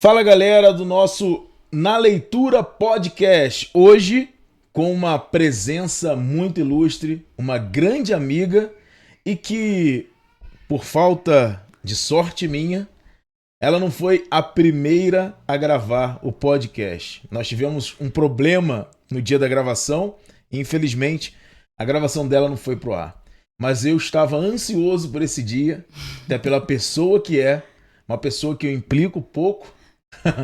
Fala galera do nosso Na Leitura Podcast, hoje com uma presença muito ilustre, uma grande amiga e que, por falta de sorte minha, ela não foi a primeira a gravar o podcast. Nós tivemos um problema no dia da gravação e infelizmente a gravação dela não foi pro ar. Mas eu estava ansioso por esse dia, até pela pessoa que é, uma pessoa que eu implico pouco,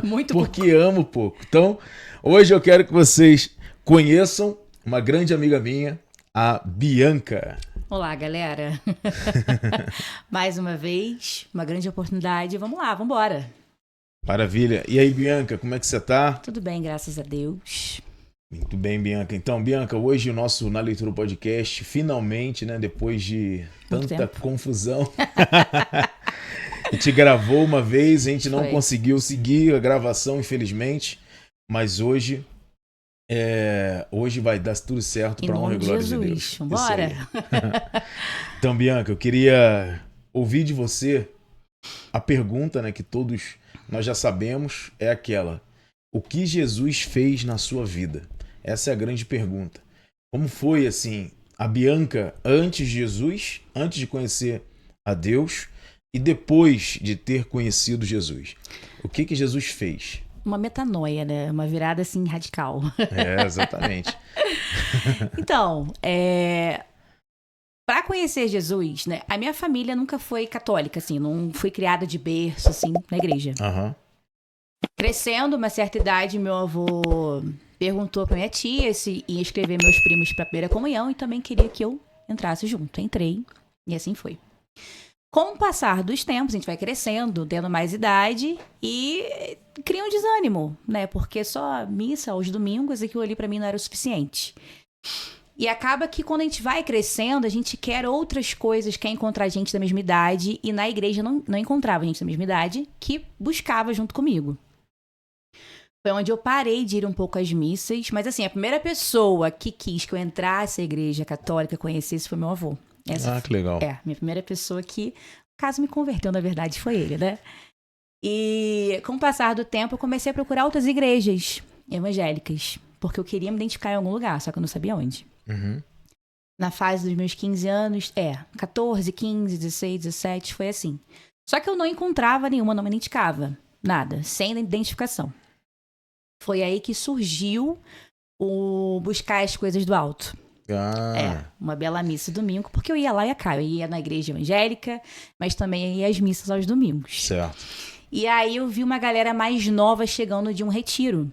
Muito porque pouco. amo pouco. Então, hoje eu quero que vocês conheçam uma grande amiga minha, a Bianca. Olá, galera. Mais uma vez, uma grande oportunidade. Vamos lá, vamos embora. Maravilha. E aí, Bianca, como é que você tá? Tudo bem, graças a Deus. Muito bem, Bianca. Então, Bianca, hoje o nosso Na Leitura Podcast, finalmente, né, depois de Muito tanta tempo. confusão, a gente gravou uma vez, a gente não Foi. conseguiu seguir a gravação, infelizmente, mas hoje vai dar tudo certo Em para honra e nome de glória de Jesus. Deus. Vambora. Isso aí. Então, Bianca, eu queria ouvir de você a pergunta, né, que todos nós já sabemos, é aquela: o que Jesus fez na sua vida? Essa é a grande pergunta. Como foi, assim, a Bianca antes de Jesus, antes de conhecer a Deus e depois de ter conhecido Jesus? O que Jesus fez? Uma metanoia, né? Uma virada, assim, radical. Exatamente. Então, para conhecer Jesus, né? A minha família nunca foi católica, assim. Não fui criada de berço, assim, na igreja. Aham. Crescendo, uma certa idade, meu avô perguntou pra minha tia se ia escrever meus primos pra primeira comunhão e também queria que eu entrasse junto. Entrei e assim foi. Com o passar dos tempos, a gente vai crescendo, tendo mais idade e cria um desânimo, né? Porque só missa aos domingos, aquilo ali pra mim não era o suficiente. E acaba que quando a gente vai crescendo, a gente quer outras coisas, quer encontrar gente da mesma idade e na igreja não encontrava gente da mesma idade que buscava junto comigo. Foi onde eu parei de ir um pouco às missas. Mas assim, a primeira pessoa que quis que eu entrasse à igreja católica, conhecesse, foi meu avô. Essa Que legal. minha primeira pessoa que, no caso, me converteu, na verdade, foi ele, né? E com o passar do tempo, eu comecei a procurar outras igrejas evangélicas. Porque eu queria me identificar em algum lugar, só que eu não sabia onde. Uhum. Na fase dos meus 15 anos, 14, 15, 16, 17, foi assim. Só que eu não encontrava nenhuma, não me identificava. Nada, sem identificação. Foi aí que surgiu o buscar as coisas do alto. Uma bela missa domingo, porque eu ia lá e cá. Eu ia na igreja evangélica, mas também ia às missas aos domingos. Certo. E aí eu vi uma galera mais nova chegando de um retiro.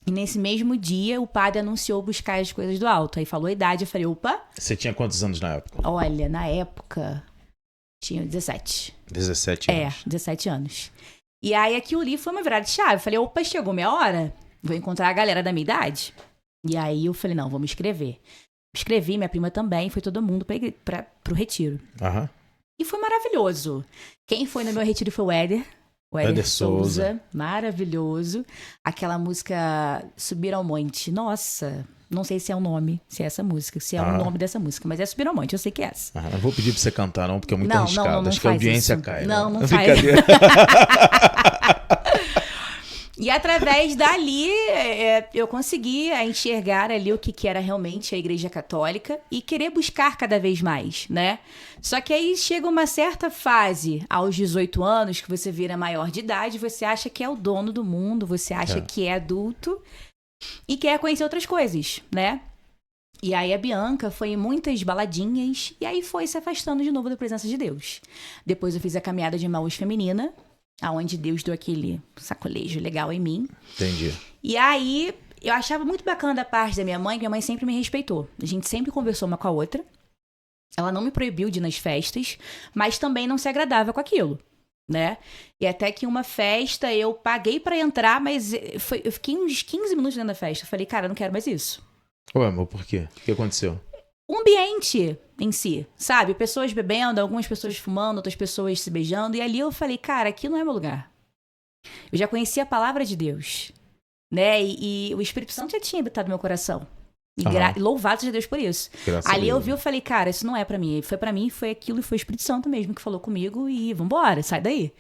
E nesse mesmo dia, o padre anunciou buscar as coisas do alto. Aí falou a idade, eu falei, opa, Você tinha quantos anos na época? olha, na época, tinha 17. 17 anos. 17 anos. E aí aquilo ali foi uma virada de chave. Eu falei, opa, chegou minha hora. Vou encontrar a galera da minha idade. E aí eu falei, não, vamos escrever. Escrevi, minha prima também, foi todo mundo pro retiro. Aham. E foi maravilhoso. Quem foi no meu retiro foi o Éder. O Éder Souza. Maravilhoso. Aquela música Subir ao Monte. Nossa, não sei se é o nome, se é essa música, se é o nome dessa música, mas é Subir ao Monte, eu sei que é essa. Não vou pedir pra você cantar, não, porque é muito Não, arriscado. não Acho que a faz audiência isso. cai. Não, né? não faz. Brincadeira. E através dali, eu consegui enxergar ali o que era realmente a Igreja Católica e querer buscar cada vez mais, né? Só que aí chega uma certa fase, aos 18 anos, que você vira maior de idade, você acha que é o dono do mundo, você acha que é adulto e quer conhecer outras coisas, né? E aí a Bianca foi em muitas baladinhas e aí foi se afastando de novo da presença de Deus. Depois eu fiz a caminhada de Emaús feminina, aonde Deus deu aquele sacolejo legal em mim. Entendi. E aí, eu achava muito bacana da parte da minha mãe, que minha mãe sempre me respeitou. A gente sempre conversou uma com a outra. Ela não me proibiu de ir nas festas, mas também não se agradava com aquilo, né? E até que uma festa, eu paguei pra entrar, mas eu fiquei uns 15 minutos dentro da festa. Eu falei, cara, eu não quero mais isso. Ué, mas por quê? O que aconteceu? O ambiente em si, sabe? Pessoas bebendo, algumas pessoas fumando, outras pessoas se beijando. E ali eu falei, cara, aqui não é meu lugar. Eu já conhecia a palavra de Deus, né? E o Espírito Santo já tinha habitado no meu coração. E louvado seja Deus por isso. Graças a Ali Deus. eu vi, eu falei, cara, isso não é pra mim. Foi pra mim, foi aquilo, e foi o Espírito Santo mesmo que falou comigo. E vambora, sai daí.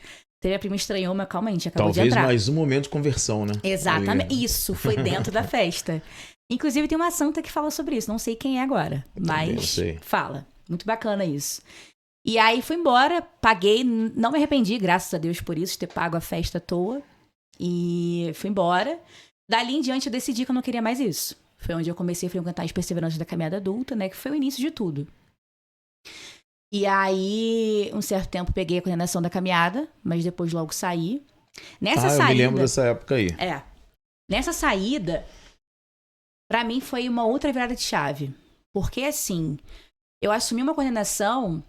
Teve a prima estranhou, mas calma, a gente acabou de Talvez entrar. mais um momento de conversão, né? Exatamente. Ali. Isso, foi dentro da festa. Inclusive, tem uma santa que fala sobre isso. Não sei quem é agora, Também não mas sei. fala. Muito bacana isso. E aí, fui embora, paguei. Não me arrependi, graças a Deus por isso, de ter pago a festa à toa. E fui embora. Dali em diante, eu decidi que eu não queria mais isso. Foi onde eu comecei a frequentar as perseveranças da caminhada adulta, né? Que foi o início de tudo. E aí, um certo tempo, peguei a coordenação da caminhada, mas depois logo saí. Nessa saída... eu me lembro dessa época aí. Nessa saída, pra mim foi uma outra virada de chave. Porque, assim, eu assumi uma coordenação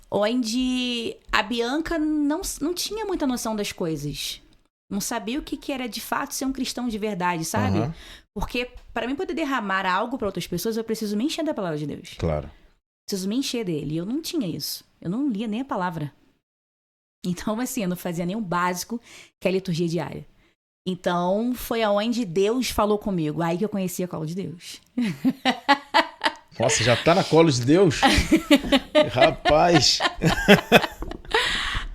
onde a Bianca não tinha muita noção das coisas. Não sabia o que era, de fato, ser um cristão de verdade, sabe? Uhum. Porque pra mim poder derramar algo pra outras pessoas, eu preciso me encher da palavra de Deus. Claro. Preciso me encher dele. E eu não tinha isso. Eu não lia nem a palavra. Então, assim, eu não fazia nem o básico, que é a liturgia diária. Então, foi aonde Deus falou comigo. Aí que eu conheci a Colo de Deus. Nossa, já tá na Colo de Deus? Rapaz!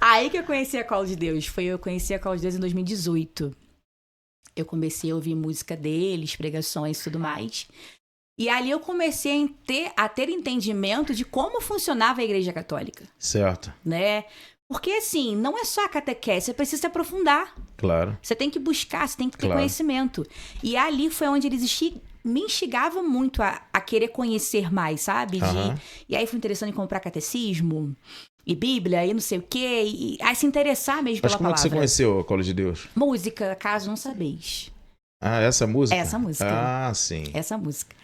Aí que eu conheci a Colo de Deus. Eu conheci a Colo de Deus em 2018. Eu comecei a ouvir música deles, pregações e tudo mais. E ali eu comecei a ter entendimento de como funcionava a Igreja Católica. Certo. Né? Porque, assim, não é só a catequese, você precisa se aprofundar. Claro. Você tem que buscar, você tem que ter Claro. conhecimento. E ali foi onde eles me instigavam muito a querer conhecer mais, sabe? Aham. E aí foi interessante em comprar catecismo e Bíblia e não sei o quê. E aí se interessar mesmo Mas pela como é que palavra. você conheceu a Colo de Deus? Música, caso não sabeis. Ah, essa música? Essa música. Ah, sim. Essa música.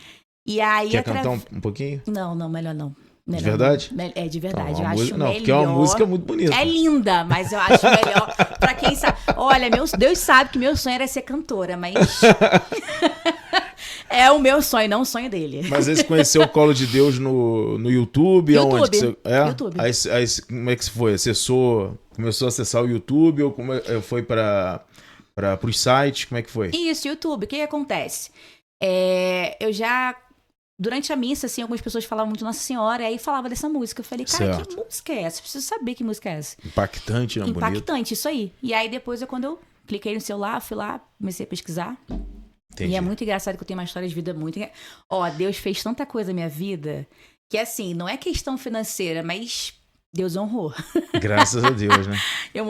E aí... Quer cantar um pouquinho? Não, melhor não. Melhor De verdade? não. É de verdade. Então, Eu uma acho música- melhor. Não, porque é uma música muito bonita. É linda, mas eu acho melhor pra quem sabe. Olha, Deus sabe que meu sonho era ser cantora, mas é o meu sonho, não o sonho dele. Mas aí você conheceu o Colo de Deus no YouTube? YouTube. Aonde que você... YouTube. Aí, como é que foi? Começou a acessar o YouTube ou foi para os sites? Como é que foi? Isso, YouTube. O que acontece? Eu já... Durante a missa, assim, algumas pessoas falavam muito Nossa Senhora, e aí falava dessa música. Eu falei, cara, Certo. que música é essa? Eu preciso saber que música é essa. Impactante, não? Bonito. Impactante, isso aí. E aí depois, quando eu cliquei no celular, fui lá, comecei a pesquisar. Entendi. E é muito engraçado que eu tenho uma história de vida muito... Ó, Deus fez tanta coisa na minha vida que, assim, não é questão financeira, mas Deus honrou. Graças a Deus, né? Eu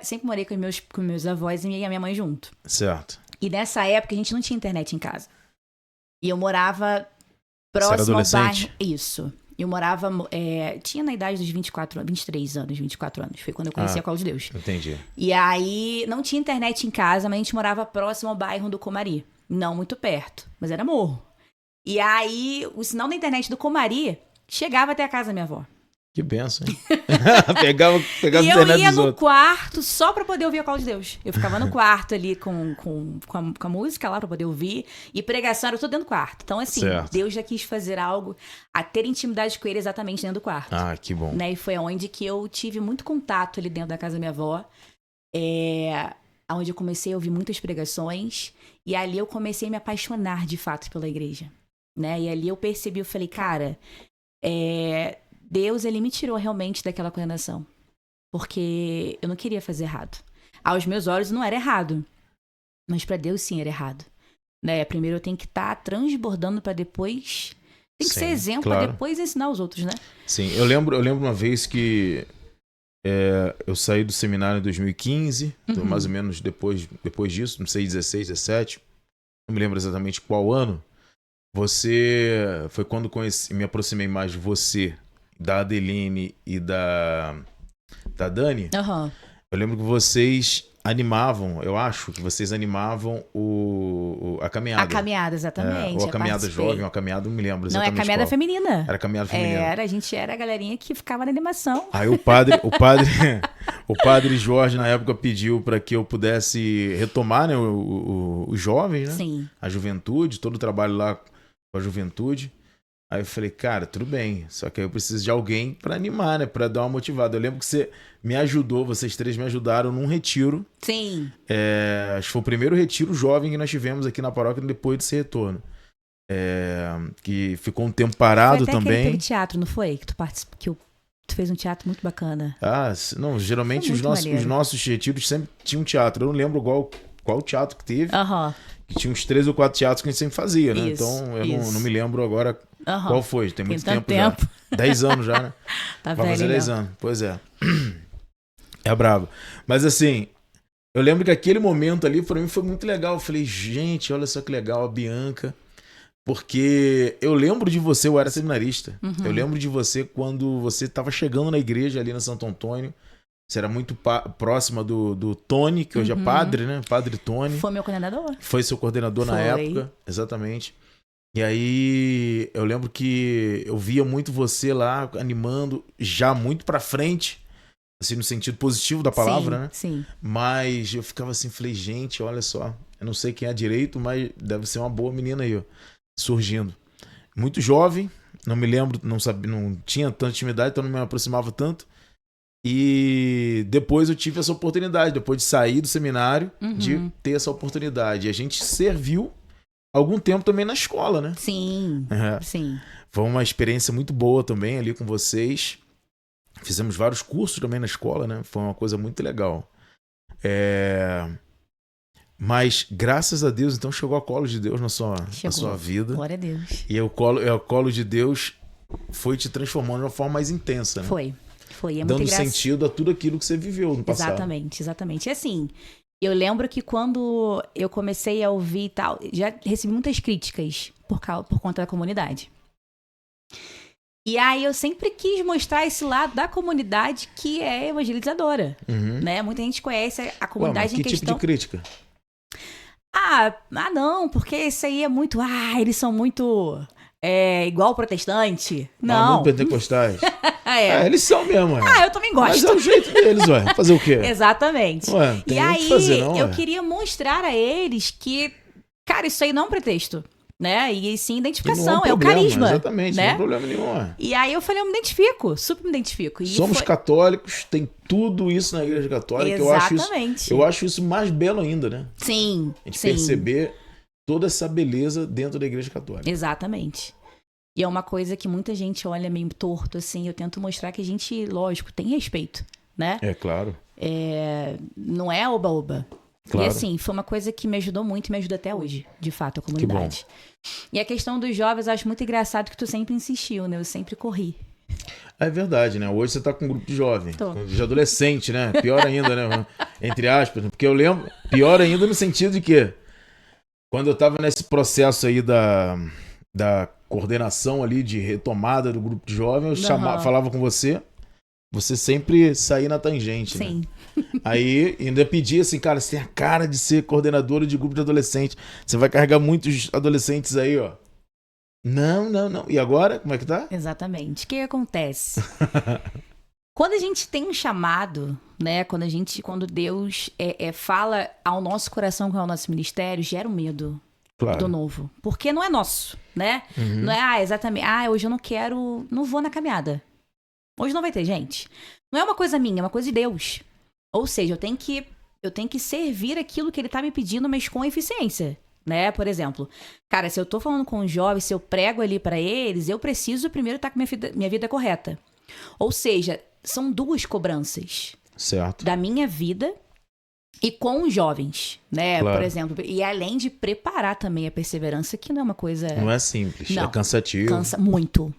sempre morei com meus avós e a minha mãe junto. Certo. E nessa época a gente não tinha internet em casa. E eu morava Você era próximo ao adolescente? bairro. Isso. Eu morava... tinha na idade dos 23 anos, 24 anos. Foi quando eu conheci a Colo de Deus. Entendi. E aí, não tinha internet em casa, mas a gente morava próximo ao bairro do Comari. Não muito perto, mas era morro. E aí, o sinal da internet do Comari chegava até a casa da minha avó. Que benção, hein? pegava E a eu internet ia dos no outros. quarto só pra poder ouvir a Colo de Deus. Eu ficava no quarto ali com a música lá pra poder ouvir. E pregação era tudo dentro do quarto. Então, assim, Certo. Deus já quis fazer algo a ter intimidade com ele exatamente dentro do quarto. Ah, que bom. Né? E foi onde que eu tive muito contato ali dentro da casa da minha avó. Onde eu comecei a ouvir muitas pregações. E ali eu comecei a me apaixonar, de fato, pela igreja. Né? E ali eu percebi, eu falei, cara... Deus, ele me tirou realmente daquela condenação. Porque eu não queria fazer errado. Aos meus olhos não era errado. Mas pra Deus sim era errado. Né? Primeiro eu tenho que estar transbordando pra depois... Tem que Sim, ser exemplo claro. pra depois ensinar os outros, né? Sim, eu lembro uma vez que eu saí do seminário em 2015, então mais ou menos depois disso, não sei, 16, 17, não me lembro exatamente qual ano. Foi quando me aproximei mais de você, da Adeline e da Dani. Aham. Eu lembro que vocês animavam, eu acho que vocês animavam a caminhada. A caminhada, exatamente. Ou a eu caminhada participei. jovem, ou a caminhada, não me lembro Não, exatamente é a caminhada qual. feminina. Era a caminhada feminina. A gente era a galerinha que ficava na animação. Aí o padre Jorge, na época, pediu para que eu pudesse retomar, né, os jovens, né? Sim. A juventude, todo o trabalho lá com a juventude. Aí eu falei, cara, tudo bem, só que aí eu preciso de alguém para animar, né, para dar uma motivada. Eu lembro que você me ajudou, vocês três me ajudaram num retiro. Sim. Acho que foi o primeiro retiro jovem que nós tivemos aqui na paróquia depois desse retorno. Que ficou um tempo parado Foi até também. aquele teatro, não foi? Que tu participou, que o Tu fez um teatro muito bacana. Não, geralmente Foi os muito nossos retiros sempre tinham teatro. Eu não lembro qual teatro que teve. Aham. Que tinha uns 3 ou 4 teatros que a gente sempre fazia, né? Isso, Então eu isso. não me lembro agora qual foi. Tem muito tanto tempo já. 10 anos já, né? Tá Vai fazer velho, 10 não. anos. Pois é. É brabo. Mas assim, eu lembro que aquele momento ali pra mim foi muito legal. Eu falei, gente, olha só que legal a Bianca. Porque eu lembro de você, eu era seminarista. Uhum. Eu lembro de você quando você estava chegando na igreja ali na Santo Antônio. Você era muito próxima do Tony, que hoje é padre, né? Padre Tony. Foi meu coordenador. Foi seu coordenador na Foi. época, exatamente. E aí eu lembro que eu via muito você lá animando, já muito pra frente, assim, no sentido positivo da palavra, Sim, né? sim. Mas eu ficava assim, falei, gente, olha só, eu não sei quem é direito, mas deve ser uma boa menina aí, ó, surgindo. Muito jovem, não me lembro, não sabia, não tinha tanta intimidade, então não me aproximava tanto. E depois eu tive essa oportunidade, depois de sair do seminário, de ter essa oportunidade. E a gente serviu algum tempo também na escola, né? Sim, sim. Foi uma experiência muito boa também ali com vocês. Fizemos vários cursos também na escola, né? Foi uma coisa muito legal. Mas, graças a Deus, então chegou a colo de Deus na sua vida. Glória a Deus. E o colo de Deus foi te transformando de uma forma mais intensa, né? Foi. É muito dando sentido a tudo aquilo que você viveu no passado. Exatamente. E assim, eu lembro que quando eu comecei a ouvir e tal, já recebi muitas críticas por conta da comunidade. E aí eu sempre quis mostrar esse lado da comunidade que é evangelizadora, né? Muita gente conhece a comunidade em questão... Que tipo de crítica? Não, porque isso aí é muito... eles são muito... igual protestante. Não. Muito pentecostais. Eles são mesmo. Eu também gosto. Mas é o jeito deles, ué. Fazer o quê? Exatamente. Ué, tem e aí, fazer, não, eu queria mostrar a eles que, cara, isso aí não é um pretexto, né? E sim identificação, é o carisma. Exatamente, né? Não tem problema nenhum, ué. E aí eu falei, eu me identifico, super me identifico. Somos católicos, tem tudo isso na Igreja Católica. Exatamente. Eu acho isso mais belo ainda, né? Sim, A gente perceber toda essa beleza dentro da Igreja Católica. Exatamente. E é uma coisa que muita gente olha meio torto, assim. Eu tento mostrar que a gente, lógico, tem respeito, né? É, claro. Não é oba-oba. Claro. E assim, foi uma coisa que me ajudou muito e me ajuda até hoje, de fato, a comunidade. E a questão dos jovens, eu acho muito engraçado que tu sempre insistiu, né? Eu sempre corri. É verdade, né? Hoje você tá com um grupo de jovem, Tô. de adolescente, né? Pior ainda, né? Entre aspas. Porque eu lembro, pior ainda no sentido de que quando eu tava nesse processo aí da coordenação ali de retomada do grupo de jovens, eu falava com você sempre saía na tangente, Sim. né? Aí ainda pedia assim, cara, você tem a cara de ser coordenadora de grupo de adolescente, você vai carregar muitos adolescentes aí, ó. Não. E agora, como é que tá? Exatamente. O que acontece? Quando a gente tem um chamado, né? Quando Deus fala ao nosso coração, com o nosso ministério, gera um medo. Claro. Do novo. Porque não é nosso, né? Não é, exatamente, hoje eu não vou na caminhada. Hoje não vai ter gente. Não é uma coisa minha, é uma coisa de Deus. Ou seja, eu tenho que servir aquilo que ele tá me pedindo, mas com eficiência, né? Por exemplo, cara, se eu tô falando com os jovens, se eu prego ali pra eles, eu preciso primeiro estar com minha vida correta. Ou seja, são duas cobranças. Certo. Da minha vida e com os jovens, né? Claro. Por exemplo. E além de preparar também a perseverança, que não é uma coisa... Não é simples, não. É cansativo. Cansa muito.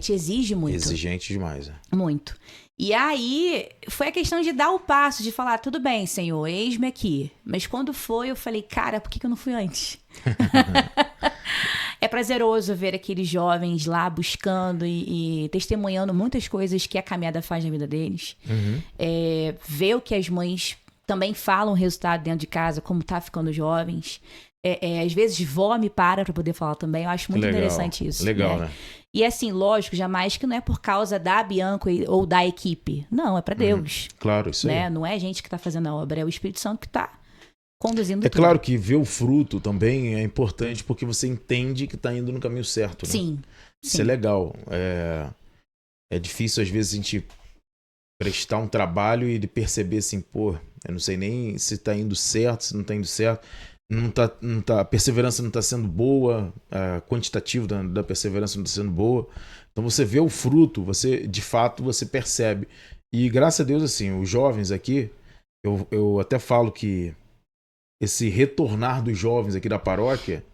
Te exige muito. Exigente demais. Muito. E aí, foi a questão de dar o passo, de falar, tudo bem, Senhor, eis-me aqui. Mas quando foi, eu falei, cara, por que eu não fui antes? É prazeroso ver aqueles jovens lá buscando e testemunhando muitas coisas que a caminhada faz na vida deles. Ver o que as mães também falam o resultado dentro de casa, como tá ficando jovens. Às vezes vó me para poder falar também. Eu acho muito interessante isso. Legal, né? E assim, lógico, jamais que não é por causa da Bianca ou da equipe. Não, é pra Deus. Claro, isso né? aí. Não é a gente que tá fazendo a obra, é o Espírito Santo que tá conduzindo tudo. Claro que ver o fruto também é importante porque você entende que tá indo no caminho certo, né? Sim. Isso é legal. É difícil às vezes a gente prestar um trabalho e perceber assim, pô, eu não sei nem se tá indo certo, se não tá indo certo. a perseverança não está sendo boa, a quantitativa da perseverança não está sendo boa. Então você vê o fruto, de fato você percebe. E graças a Deus, assim, os jovens aqui, eu até falo que esse retornar dos jovens aqui da paróquia,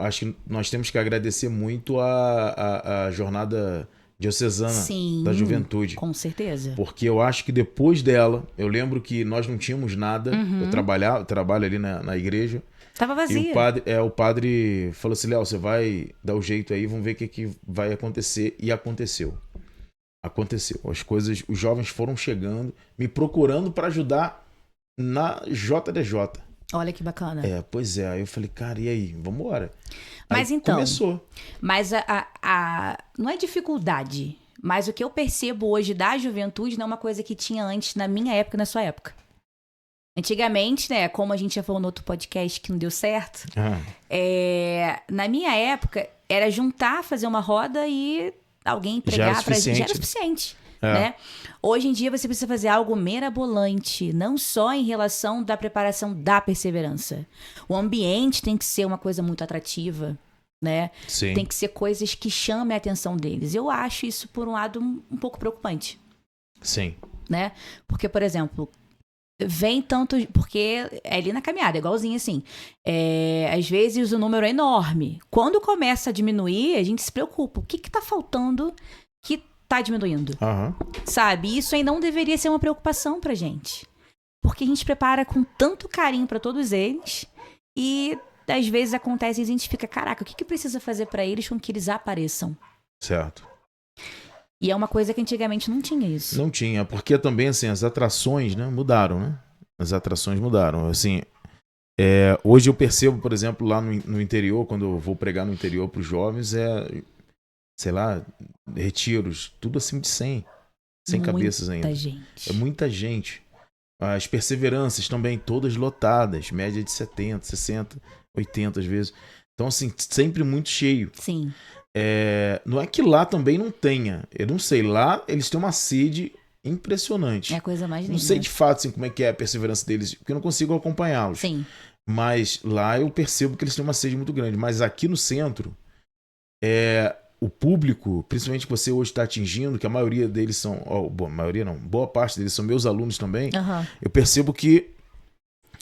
acho que nós temos que agradecer muito a jornada diocesana Sim, da juventude. Com certeza. Porque eu acho que depois dela, eu lembro que nós não tínhamos nada. Eu trabalho ali na igreja. Tava vazia. E o padre falou assim, Léo, você vai dar o jeito aí, vamos ver o que vai acontecer. E aconteceu. Aconteceu. As coisas, os jovens foram chegando, me procurando para ajudar na JDJ. Olha que bacana. Pois é. Aí eu falei, cara, e aí? Vamos embora. Mas aí então... começou. Mas não é dificuldade, mas o que eu percebo hoje da juventude não é uma coisa que tinha antes na minha época e na sua época. Antigamente, né, como a gente já falou no outro podcast que não deu certo, na minha época era juntar, fazer uma roda e alguém pregar pra gente. Já era suficiente. Né? Hoje em dia você precisa fazer algo mirabolante, não só em relação da preparação da perseverança. O ambiente tem que ser uma coisa muito atrativa, né? Sim. Tem que ser coisas que chamem a atenção deles. Eu acho isso, por um lado, um pouco preocupante. Sim. Né? Porque, por exemplo, vem tanto... Porque é ali na caminhada, é igualzinho assim. Às vezes o número é enorme. Quando começa a diminuir, a gente se preocupa. O que tá faltando que tá diminuindo? Sabe? Isso aí não deveria ser uma preocupação pra gente. Porque a gente prepara com tanto carinho pra todos eles e às vezes acontece e a gente fica, caraca, o que precisa fazer pra eles com que eles apareçam? Certo. E é uma coisa que antigamente não tinha isso. Não tinha, porque também, assim, as atrações, né, mudaram, né? As atrações mudaram. Assim, hoje eu percebo, por exemplo, lá no interior, quando eu vou pregar no interior pros jovens, sei lá, retiros, tudo acima de 100 cabeças ainda. Muita gente. É muita gente. As perseveranças também, todas lotadas, média de 70, 60, 80 às vezes. Então, assim, sempre muito cheio. Sim. Não é que lá também não tenha. Eu não sei, lá eles têm uma sede impressionante. É a coisa mais linda. Não sei de fato assim, como é que é a perseverança deles, porque eu não consigo acompanhá-los. Sim. Mas lá eu percebo que eles têm uma sede muito grande. Mas aqui no centro, o público, principalmente que você hoje está atingindo, que a maioria deles são... maioria não, boa parte deles são meus alunos também. Eu percebo que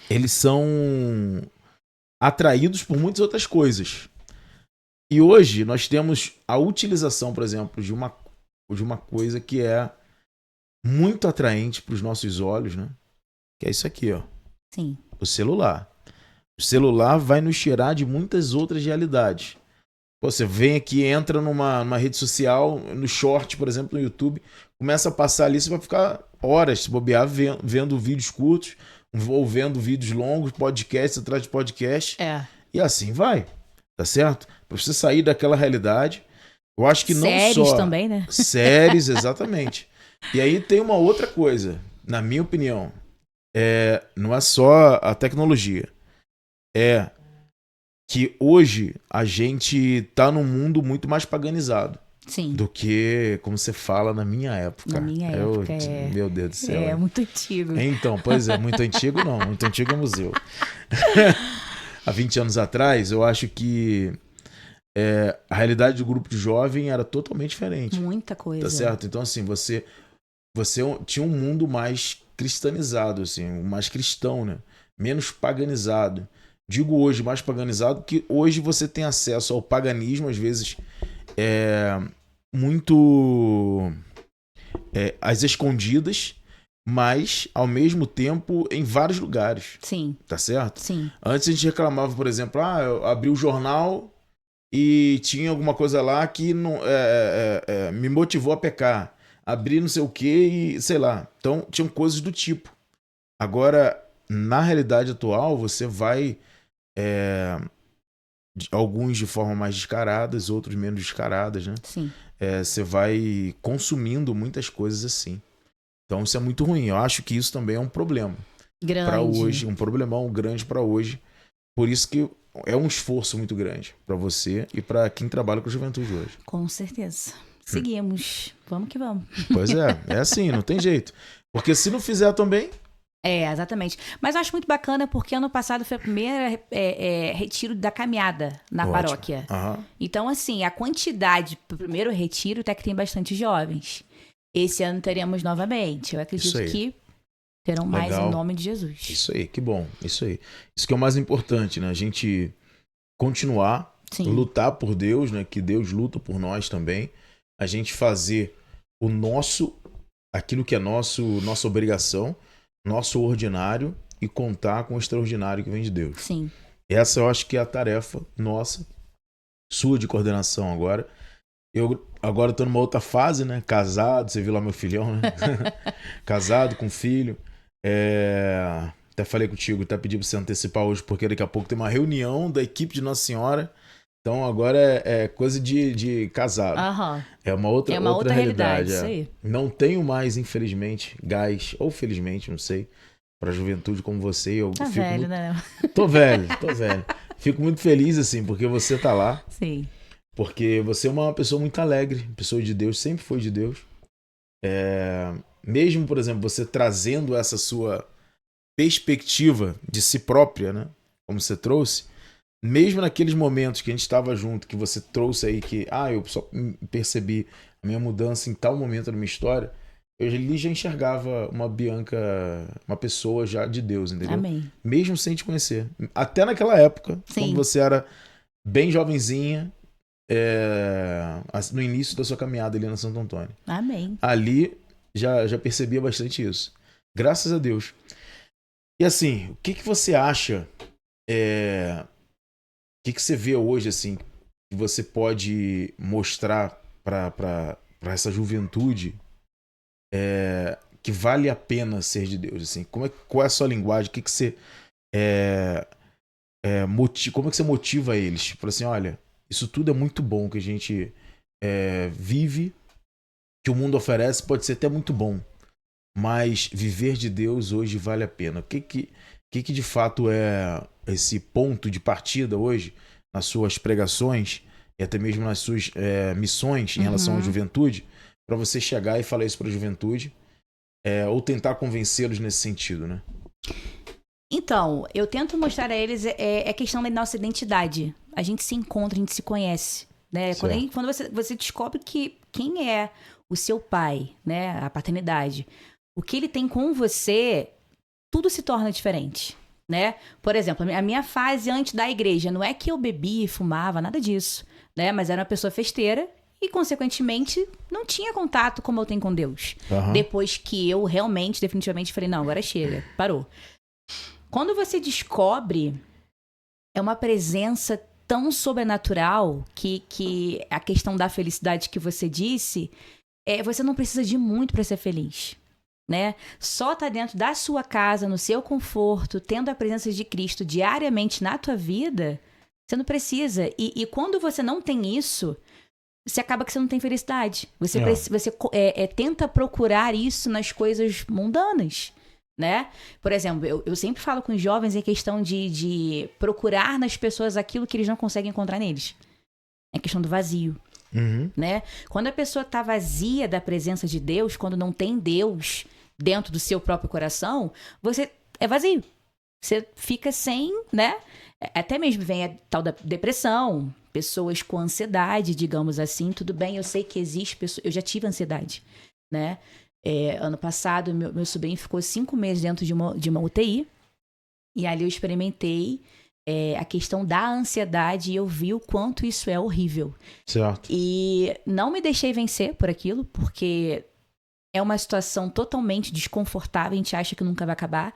eles são atraídos por muitas outras coisas. E hoje nós temos a utilização, por exemplo, de uma coisa que é muito atraente para os nossos olhos, né? Que é isso aqui, ó. Sim. O celular. O celular vai nos tirar de muitas outras realidades. Você vem aqui, entra numa rede social, no short, por exemplo, no YouTube, começa a passar ali, você vai ficar horas se bobear vendo vídeos curtos, ou vendo vídeos longos, podcasts atrás de podcast. E assim vai, tá certo? Pra você sair daquela realidade, eu acho que não só... Séries também, né? Séries, exatamente. E aí tem uma outra coisa, na minha opinião, não é só a tecnologia, que hoje a gente tá num mundo muito mais paganizado. Sim. Do que, como você fala, na minha época. Na minha época, Meu Deus do céu. É muito antigo. Então, pois é, muito antigo não. Muito antigo é museu. Há 20 anos atrás, eu acho que a realidade do grupo de jovem era totalmente diferente. Muita coisa. Tá certo? Então, assim, você tinha um mundo mais cristianizado, assim, mais cristão, né? Menos paganizado. Digo hoje mais paganizado, porque hoje você tem acesso ao paganismo, às vezes muito às escondidas, mas ao mesmo tempo em vários lugares. Sim. Tá certo? Sim. Antes a gente reclamava, por exemplo, eu abri o jornal e tinha alguma coisa lá que não, me motivou a pecar. Abri não sei o que e sei lá. Então tinham coisas do tipo. Agora, na realidade atual, você vai... alguns de forma mais descaradas, outros menos descaradas, né? Sim. Você vai consumindo muitas coisas assim. Então isso é muito ruim. Eu acho que isso também é um problema para hoje, um problemão grande para hoje. Por isso que é um esforço muito grande para você e para quem trabalha com a juventude hoje. Com certeza. Seguimos. Vamos que vamos. Pois é assim, não tem jeito. Porque se não fizer também, Exatamente. Mas eu acho muito bacana porque ano passado foi o primeiro retiro da caminhada na Ótimo. paróquia. Aham. Então, assim, a quantidade pro primeiro retiro até que tem bastante jovens. Esse ano teremos novamente. Eu acredito Isso aí. que terão mais Legal. em nome de Jesus. Isso aí, que bom. Isso aí. Isso que é o mais importante, né? A gente continuar, Sim. lutar por Deus, né? Que Deus luta por nós também. A gente fazer o nosso, aquilo que é nossa obrigação, nosso ordinário e contar com o extraordinário que vem de Deus. Sim. Essa eu acho que é a tarefa nossa, sua de coordenação agora. Eu agora tô numa outra fase, né? Casado, você viu lá meu filhão, né? Casado com filho. Até falei contigo, até pedi pra você antecipar hoje, porque daqui a pouco tem uma reunião da equipe de Nossa Senhora. Então agora é coisa de casado. Aham. É uma outra realidade. Isso aí. Não tenho mais, infelizmente, gás, ou felizmente, não sei, pra juventude como você. Eu Tá fico velho, muito... né? Tô velho. Fico muito feliz, assim, porque você tá lá. Sim. Porque você é uma pessoa muito alegre, pessoa de Deus, sempre foi de Deus. Mesmo, por exemplo, você trazendo essa sua perspectiva de si própria, né? Como você trouxe, mesmo naqueles momentos que a gente estava junto, que você trouxe aí que, eu só percebi a minha mudança em tal momento da minha história, eu ali já enxergava uma Bianca, uma pessoa já de Deus, entendeu? Amém. Mesmo sem te conhecer. Até naquela época, Sim. quando você era bem jovenzinha, no início da sua caminhada ali na Santo Antônio. Amém. Ali já percebia bastante isso. Graças a Deus. E assim, o que você acha? O que você vê hoje, assim, que você pode mostrar para essa juventude que vale a pena ser de Deus? Assim? Qual é a sua linguagem? O que você como é que você motiva eles? Fala assim, olha, isso tudo é muito bom que a gente vive, que o mundo oferece, pode ser até muito bom, mas viver de Deus hoje vale a pena. O que de fato é esse ponto de partida hoje nas suas pregações e até mesmo nas suas missões em relação à juventude, para você chegar e falar isso para a juventude, ou tentar convencê-los nesse sentido, né? Então, eu tento mostrar a eles a questão da nossa identidade. A gente se encontra, a gente se conhece, né? Quando você descobre que quem é o seu pai, né? A paternidade, o que ele tem com você, tudo se torna diferente, né? Por exemplo, a minha fase antes da igreja, não é que eu bebia, fumava, nada disso, né? Mas era uma pessoa festeira e, consequentemente, não tinha contato como eu tenho com Deus. Uhum. Depois que eu realmente, definitivamente, falei, não, agora chega, parou. Quando você descobre, é uma presença tão sobrenatural que a questão da felicidade que você disse, você não precisa de muito para ser feliz, né? Só tá dentro da sua casa, no seu conforto, tendo a presença de Cristo diariamente na tua vida, você não precisa. E quando você não tem isso, você acaba que você não tem felicidade. Você tenta procurar isso nas coisas mundanas, né? Por exemplo, eu sempre falo com os jovens em questão de procurar nas pessoas aquilo que eles não conseguem encontrar neles. É questão do vazio. Uhum. Né? Quando a pessoa está vazia da presença de Deus, quando não tem Deus dentro do seu próprio coração, você é vazio. Você fica sem, né? Até mesmo vem a tal da depressão, pessoas com ansiedade, digamos assim. Tudo bem, eu sei que existe pessoas... Eu já tive ansiedade, né? Ano passado, meu sobrinho ficou 5 meses dentro de uma UTI. E ali eu experimentei a questão da ansiedade e eu vi o quanto isso é horrível. Certo. E não me deixei vencer por aquilo, porque é uma situação totalmente desconfortável, a gente acha que nunca vai acabar.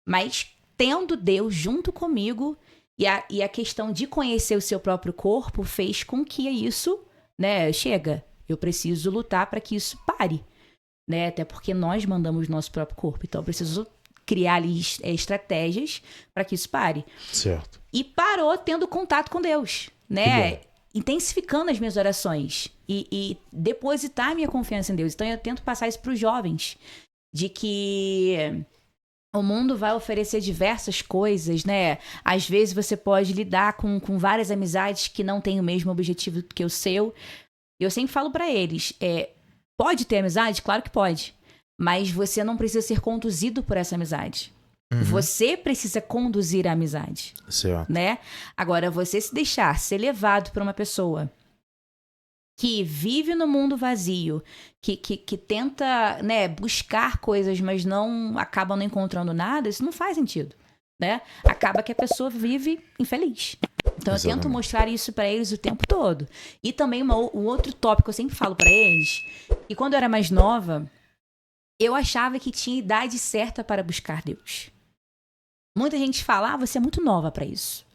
Mas tendo Deus junto comigo e a questão de conhecer o seu próprio corpo fez com que isso, né, chega. Eu preciso lutar para que isso pare. Né? Até porque nós mandamos nosso próprio corpo. Então eu preciso criar ali estratégias para que isso pare. Certo. E parou tendo contato com Deus, né? Intensificando as minhas orações e depositar minha confiança em Deus. Então eu tento passar isso para os jovens, de que o mundo vai oferecer diversas coisas, né? Às vezes você pode lidar com várias amizades que não têm o mesmo objetivo que o seu. Eu sempre falo para eles, pode ter amizade? Claro que pode. Mas você não precisa ser conduzido por essa amizade. Você precisa conduzir a amizade, Certo. né? Agora, você se deixar ser levado por uma pessoa que vive no mundo vazio, que tenta, né, buscar coisas, mas acaba não encontrando nada, isso não faz sentido, né? Acaba que a pessoa vive infeliz. Então, eu tento mostrar isso pra eles o tempo todo. E também um outro tópico que eu sempre falo pra eles, e quando eu era mais nova, eu achava que tinha idade certa para buscar Deus. Muita gente fala, você é muito nova pra isso.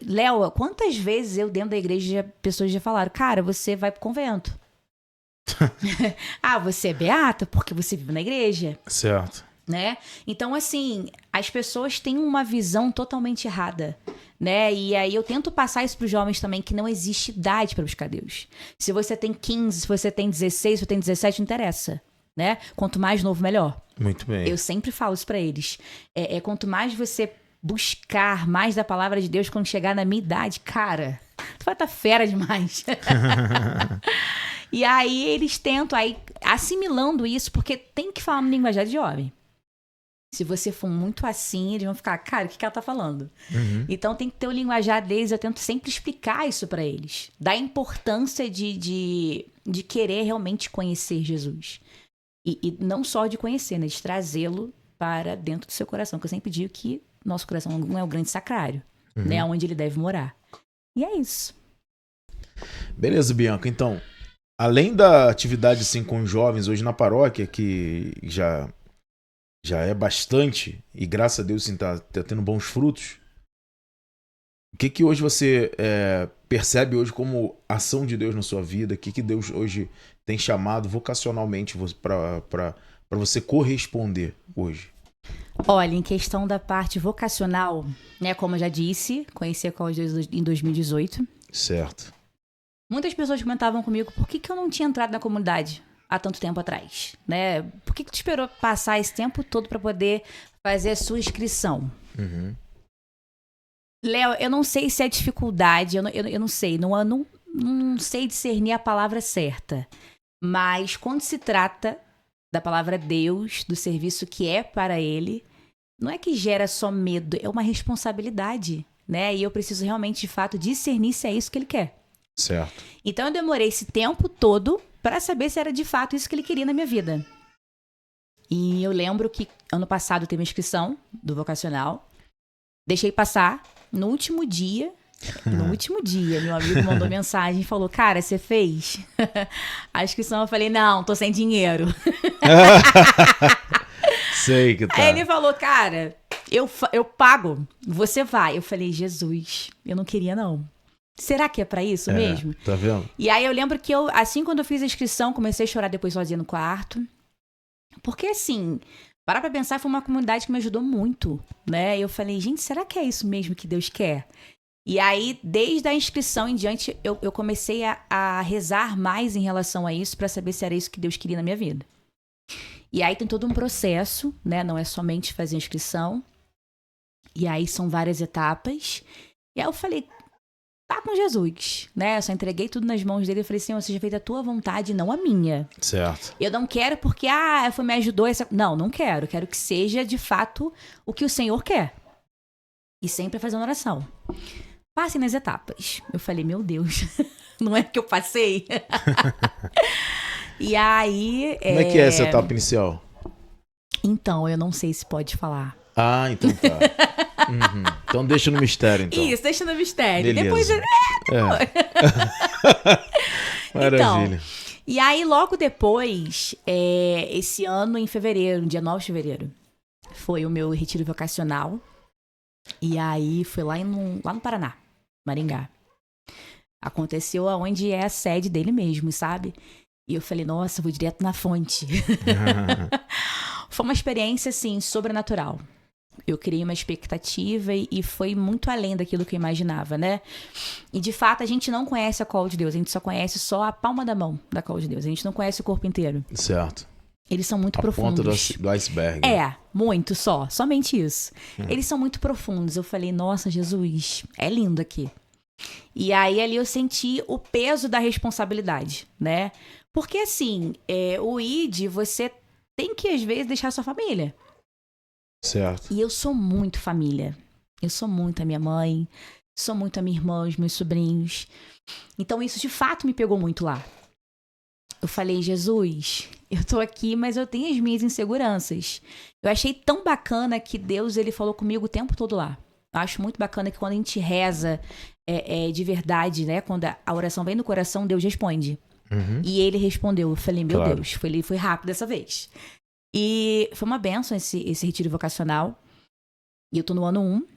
Léo, quantas vezes eu dentro da igreja, pessoas já falaram, cara, você vai pro convento. Você é beata porque você vive na igreja. Certo. Né? Então, assim, as pessoas têm uma visão totalmente errada, né? E aí eu tento passar isso pros jovens também, que não existe idade para buscar Deus. Se você tem 15, se você tem 16, se você tem 17, não interessa, né? Quanto mais novo, melhor. Muito bem. Eu sempre falo isso pra eles. Quanto mais você buscar mais da palavra de Deus quando chegar na minha idade, cara, tu vai estar fera demais. E aí eles tentam, assimilando isso, porque tem que falar no linguajar de jovem. Se você for muito assim, eles vão ficar, cara, o que ela tá falando? Então tem que ter o linguajar deles, eu tento sempre explicar isso pra eles. Da importância de querer realmente conhecer Jesus. E não só de conhecer, né? De trazê-lo para dentro do seu coração. Que eu sempre digo que nosso coração não é o grande sacrário, né? Onde ele deve morar. E é isso. Beleza, Bianca. Então, além da atividade assim, com os jovens hoje na paróquia, que já é bastante, e graças a Deus sim, tá tendo bons frutos, o que hoje você percebe hoje como ação de Deus na sua vida? O que Deus hoje tem chamado vocacionalmente para você corresponder hoje? Olha, em questão da parte vocacional, né, como eu já disse, conheci a Call de Deus em 2018. Certo. Muitas pessoas comentavam comigo, por que eu não tinha entrado na comunidade há tanto tempo atrás, né? Por que tu esperou passar esse tempo todo para poder fazer a sua inscrição? Léo, eu não sei se é dificuldade, eu não sei, não sei discernir a palavra certa. Mas quando se trata da palavra Deus, do serviço que é para Ele, não é que gera só medo, é uma responsabilidade, né? E eu preciso realmente, de fato, discernir se é isso que Ele quer. Certo. Então eu demorei esse tempo todo para saber se era de fato isso que Ele queria na minha vida. E eu lembro que ano passado teve uma inscrição do vocacional, deixei passar. No último dia, meu amigo mandou mensagem e falou, cara, você fez? A inscrição, eu falei, não, tô sem dinheiro. Sei que tá. Aí ele falou, cara, eu pago, você vai. Eu falei, Jesus, eu não queria não. Será que é pra isso mesmo? Tá vendo? E aí eu lembro que quando eu fiz a inscrição, comecei a chorar depois sozinha no quarto. Porque assim, para pra pensar, foi uma comunidade que me ajudou muito, né? Eu falei, gente, será que é isso mesmo que Deus quer? E aí, desde a inscrição em diante, eu comecei a rezar mais em relação a isso para saber se era isso que Deus queria na minha vida. E aí tem todo um processo, né? Não é somente fazer a inscrição. E aí são várias etapas. E aí eu falei, tá com Jesus, né? Eu só entreguei tudo nas mãos dele e falei, Senhor, seja feita a tua vontade, não a minha. Certo. Eu não quero porque, me ajudou essa... Não quero. Quero que seja, de fato, o que o Senhor quer. E sempre fazendo oração. Passem nas etapas. Eu falei, meu Deus, não é que eu passei? E aí... Como é que é essa etapa inicial? Então, eu não sei se pode falar. Ah, então tá. Então deixa no mistério, então. Isso, deixa no mistério. Beleza. Depois... Maravilha. Então, e aí, logo depois, esse ano, em fevereiro, no dia 9 de fevereiro, foi o meu retiro vocacional. E aí, foi lá no Paraná, Maringá. Aconteceu onde é a sede dele mesmo, sabe? E eu falei, nossa, eu vou direto na fonte. Foi uma experiência, assim, sobrenatural. Eu criei uma expectativa e foi muito além daquilo que eu imaginava, né? E, de fato, a gente não conhece a Call de Deus. A gente só conhece a palma da mão da Call de Deus. A gente não conhece o corpo inteiro. Certo. Eles são muito a profundos. Ponta do iceberg. Muito só. Somente isso. Eles são muito profundos. Eu falei, nossa, Jesus, é lindo aqui. E aí, ali eu senti o peso da responsabilidade, né? Porque, assim, o ID, você tem que, às vezes, deixar a sua família. Certo. E eu sou muito família. Eu sou muito a minha mãe, sou muito a minha irmã, os meus sobrinhos. Então isso de fato me pegou muito lá. Eu falei, Jesus, eu tô aqui, mas eu tenho as minhas inseguranças. Eu achei tão bacana que Deus, ele falou comigo o tempo todo lá. Eu acho muito bacana que quando a gente reza de verdade, né? Quando a oração vem do coração, Deus responde. Uhum. E ele respondeu. Eu falei, meu Claro. Deus, foi rápido dessa vez. E foi uma bênção esse retiro vocacional. E eu tô no ano 1.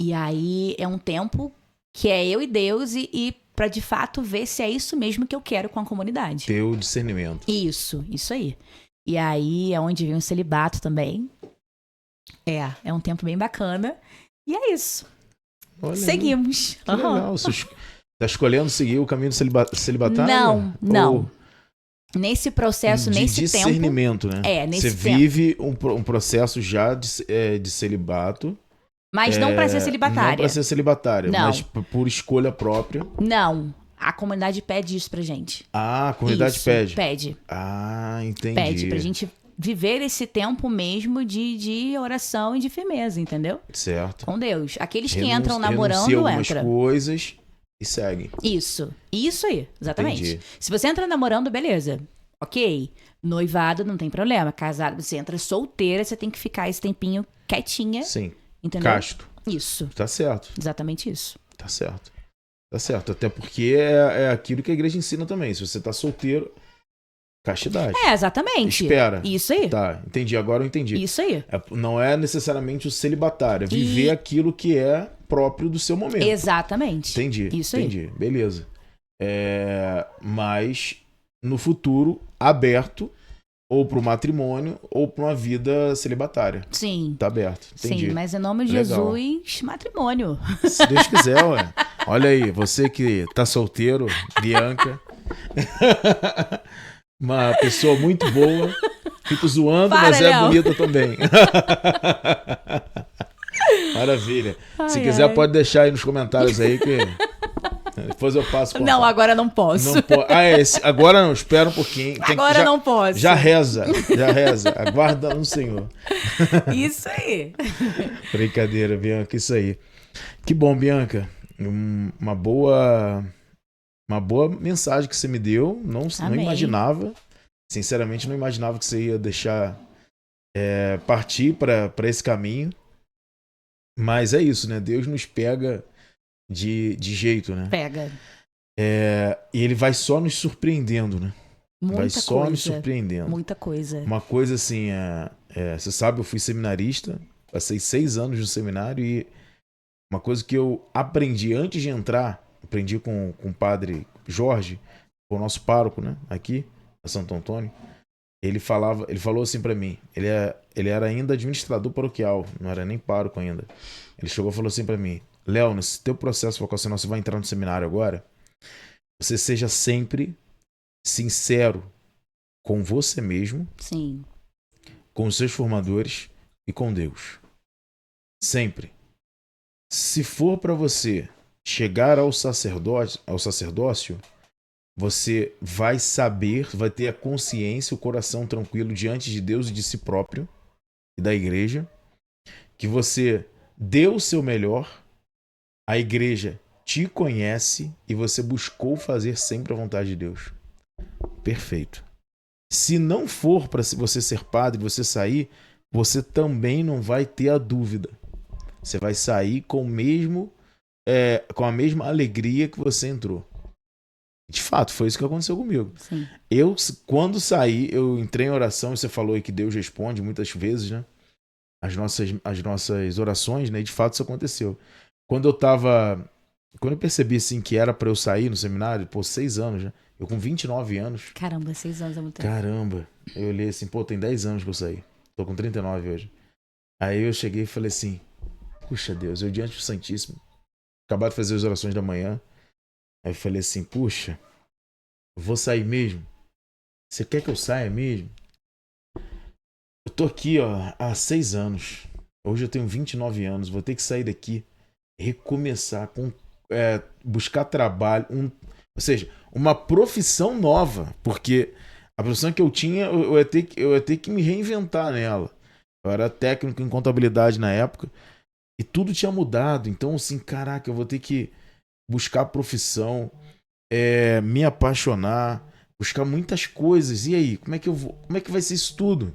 E aí é um tempo que é eu e Deus e pra de fato ver se é isso mesmo que eu quero com a comunidade. Ter o discernimento. Isso aí. E aí é onde vem o celibato também. É um tempo bem bacana. E é isso. Olha aí, seguimos. que legal. Você tá escolhendo seguir o caminho do celibatário? Não. Ou Nesse processo, nesse tempo... discernimento, né? nesse Você tempo. vive um processo já de celibato. Mas não pra ser Não celibatária. para ser celibatária, Não. mas por escolha própria. Não. A comunidade pede isso pra gente. Ah, a comunidade Isso, pede. Pede. Ah, entendi. Pede pra gente viver esse tempo mesmo de oração e de firmeza, entendeu? Certo. Com Deus. Aqueles que entram namorando, renuncia algumas entra. coisas e seguem. Isso aí, exatamente. Entendi. Se você entra namorando, beleza. Ok. Noivado, não tem problema. Casado, você entra solteira, você tem que ficar esse tempinho quietinha, Sim. entendeu? Casto. Isso. Tá certo. Exatamente isso. Tá certo. Tá certo. Até porque é aquilo que a igreja ensina também. Se você tá solteiro, castidade. Exatamente. Espera. Isso aí. Tá, entendi. Agora eu entendi. Isso aí. Não é necessariamente o celibatário, é viver aquilo que é próprio do seu momento. Exatamente. Entendi. Isso aí. Entendi. Beleza. Mas no futuro, aberto ou pro matrimônio ou pra uma vida celibatária. Sim. Tá aberto. Entendi. Sim, mas em nome de Legal. Jesus, matrimônio. Se Deus quiser, ué. Olha aí, você que tá solteiro, Bianca. Uma pessoa muito boa. Fico zoando, mas é Léo. bonita também. Maravilha. Se Ai, quiser, ai. pode deixar aí nos comentários aí que depois eu passo. Não, agora não posso. Não pode. Agora não, espera um pouquinho. Agora não posso. Já reza. Aguarda no Senhor. Isso aí. Brincadeira, Bianca, isso aí. Que bom, Bianca. Uma boa mensagem que você me deu. Não imaginava. Sinceramente, não imaginava que você ia deixar partir para esse caminho. Mas é isso, né? Deus nos pega de jeito, né? Pega. E ele vai só nos surpreendendo, né? Vai só nos surpreendendo. Muita coisa. Uma coisa assim, você sabe, eu fui seminarista, passei 6 anos no seminário e uma coisa que eu aprendi antes de entrar, aprendi com o padre Jorge, o nosso pároco, né? Aqui, a Santo Antônio. Ele falou assim pra mim, ele era ainda administrador paroquial, não era nem pároco ainda. Ele chegou e falou assim pra mim: Léo, nesse teu processo vocacional, você vai entrar no seminário agora, você seja sempre sincero com você mesmo, Sim. com os seus formadores e com Deus. Sempre. Se for pra você chegar ao sacerdócio, você vai saber, vai ter a consciência, o coração tranquilo diante de Deus e de si próprio e da igreja, que você deu o seu melhor, a igreja te conhece e você buscou fazer sempre a vontade de Deus. Perfeito. Se não for para você ser padre, você sair, você também não vai ter a dúvida. Você vai sair com a mesma alegria que você entrou. De fato, foi isso que aconteceu comigo. Sim. Quando saí, eu entrei em oração, e você falou aí que Deus responde muitas vezes, né? As nossas orações, né? E de fato isso aconteceu. Quando eu percebi assim que era pra eu sair no seminário, 6 anos, né? Eu com 29 anos. Caramba, 6 anos é muito tempo. Caramba. Eu olhei assim, tem 10 anos que eu saí. Tô com 39 hoje. Aí eu cheguei e falei assim: puxa Deus, eu diante do Santíssimo, acabar de fazer as orações da manhã. Aí eu falei assim: puxa, eu vou sair mesmo? Você quer que eu saia mesmo? Eu tô aqui, há 6 anos. Hoje eu tenho 29 anos. Vou ter que sair daqui, recomeçar, buscar trabalho, ou seja, uma profissão nova. Porque a profissão que eu tinha, eu ia ter que me reinventar nela. Eu era técnico em contabilidade na época e tudo tinha mudado. Então, assim, caraca, eu vou ter que buscar profissão, me apaixonar, buscar muitas coisas. E aí, como é que eu vou? Como é que vai ser isso tudo?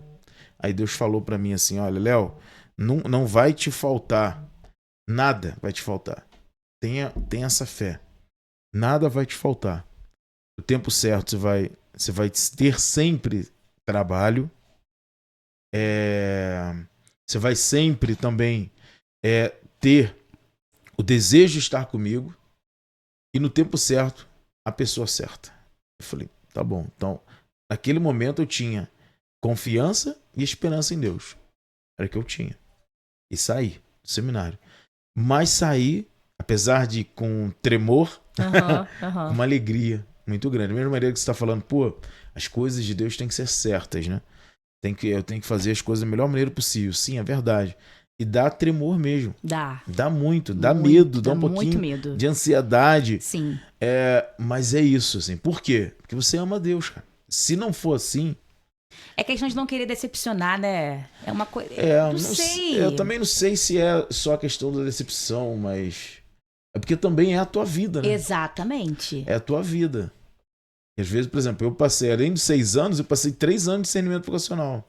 Aí Deus falou pra mim assim, olha, Léo, não vai te faltar, nada vai te faltar. Tenha essa fé. Nada vai te faltar. No tempo certo você vai ter sempre trabalho. Você vai sempre também ter o desejo de estar comigo. E no tempo certo, a pessoa certa. Eu falei, tá bom. Então, naquele momento eu tinha confiança e esperança em Deus. Era o que eu tinha. E saí do seminário. Mas saí, apesar de com tremor, com uma alegria muito grande. Da mesma maneira que você está falando, pô, as coisas de Deus têm que ser certas, né? Eu tenho que fazer as coisas da melhor maneira possível. Sim, é verdade. E dá tremor mesmo. Dá muito, dá medo, dá um pouquinho medo. De ansiedade. Sim. Mas é isso, assim. Por quê? Porque você ama Deus, cara. Se não for assim... É questão de não querer decepcionar, né? É uma coisa... não sei. Eu também não sei se é só a questão da decepção, mas... É porque também é a tua vida, né? Exatamente. É a tua vida. E às vezes, por exemplo, eu passei, além de 6 anos, eu passei 3 anos de discernimento vocacional.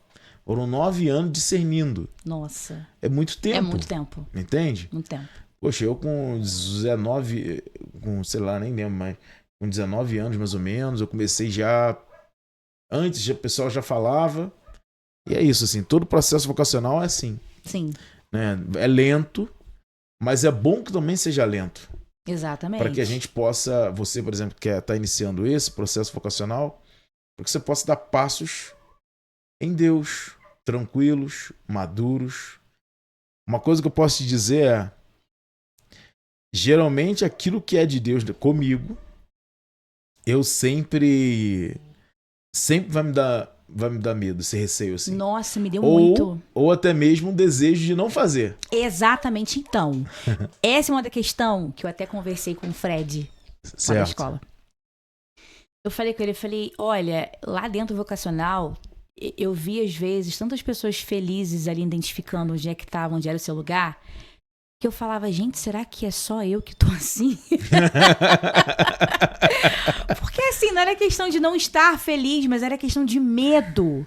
Foram 9 anos discernindo. Nossa. É muito tempo. É muito tempo. Entende? Muito tempo. Poxa, eu com 19, sei lá, nem lembro, mas com 19 anos mais ou menos, eu comecei já... Antes, o pessoal já falava. E é isso, assim, todo processo vocacional é assim. Sim. Né? É lento, mas é bom que também seja lento. Exatamente. Para que a gente possa, você, por exemplo, que está iniciando esse processo vocacional, para que você possa dar passos em Deus, tranquilos, maduros. Uma coisa que eu posso te dizer é, geralmente aquilo que é de Deus comigo, eu sempre vai me dar medo, esse receio assim. Nossa, me deu muito. Ou até mesmo um desejo de não fazer. Exatamente, então. Essa é uma da questão que eu até conversei com o Fred lá da escola. Eu falei com ele, olha, lá dentro do vocacional, eu vi às vezes tantas pessoas felizes ali identificando onde é que estava, onde era o seu lugar, que eu falava, gente, será que é só eu que tô assim? Porque assim, não era questão de não estar feliz, mas era questão de medo.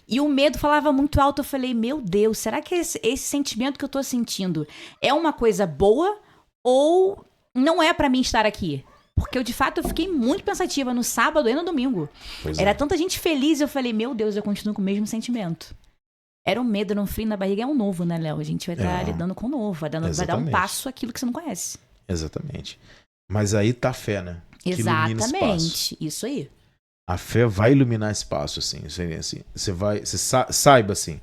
E o medo falava muito alto. Eu falei, meu Deus, será que esse sentimento que eu tô sentindo é uma coisa boa ou não é pra mim estar aqui? Porque eu, de fato, eu fiquei muito pensativa no sábado e no domingo. Era tanta gente feliz, eu falei, meu Deus, eu continuo com o mesmo sentimento. Era um medo, era um frio na barriga, é um novo, né, Léo? A gente vai estar lidando com o novo, vai dar um passo aquilo que você não conhece. Exatamente. Mas aí tá a fé, né? Exatamente, isso aí. A fé vai iluminar espaço, assim. Você saiba, assim.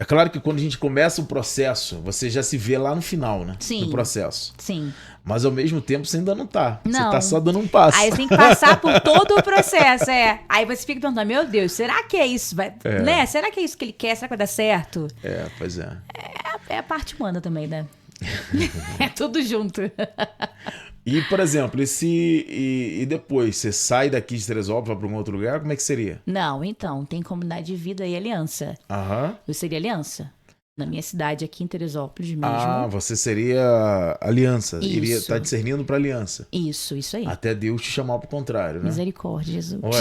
É claro que quando a gente começa o processo, você já se vê lá no final, né? Sim. Do processo. Sim. Mas ao mesmo tempo você ainda não tá. Não. Você tá só dando um passo. Aí você tem que passar por todo o processo, Aí você fica perguntando, meu Deus, será que é isso? Né? Será que é isso que ele quer? Será que vai dar certo? Pois é. É a parte humana também, né? É tudo junto. E, por exemplo, e depois, você sai daqui de Teresópolis, vai para um outro lugar, como é que seria? Não, então, tem comunidade de vida e aliança. Eu seria aliança. Na minha cidade, aqui em Teresópolis mesmo. Ah, você seria aliança. Isso. Iria estar discernindo para aliança. Isso aí. Até Deus te chamar pro contrário, né? Misericórdia, Jesus. Ué.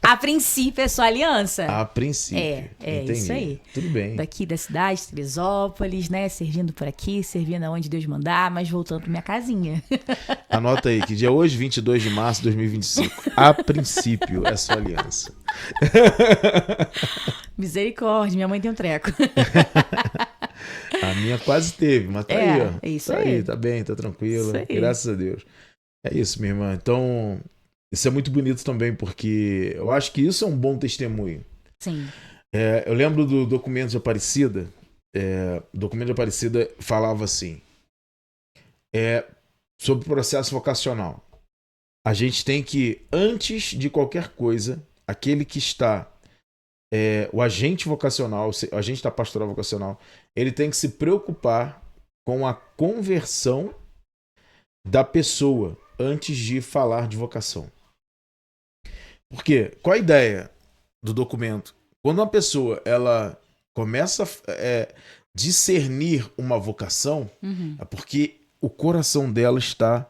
A princípio é só aliança. A princípio. Entendi. Isso aí. Tudo bem. Daqui da cidade, Teresópolis, né? Servindo por aqui, servindo aonde Deus mandar, mas voltando pra minha casinha. Anota aí, que dia é hoje? 22 de março de 2025. A princípio é só aliança. Misericórdia, minha mãe tem um treco. A minha quase teve, mas tá aí, ó. É isso tá aí. Tá bem, tá tranquilo. Graças a Deus. É isso, minha irmã. Então, isso é muito bonito também, porque eu acho que isso é um bom testemunho. Sim. Eu lembro do documento de Aparecida. O documento de Aparecida falava assim, sobre o processo vocacional. A gente tem que, antes de qualquer coisa, aquele que está, o agente vocacional, o agente da pastoral vocacional, ele tem que se preocupar com a conversão da pessoa antes de falar de vocação. Por quê? Qual a ideia do documento Quando uma pessoa, ela começa a discernir uma vocação, é porque o coração dela está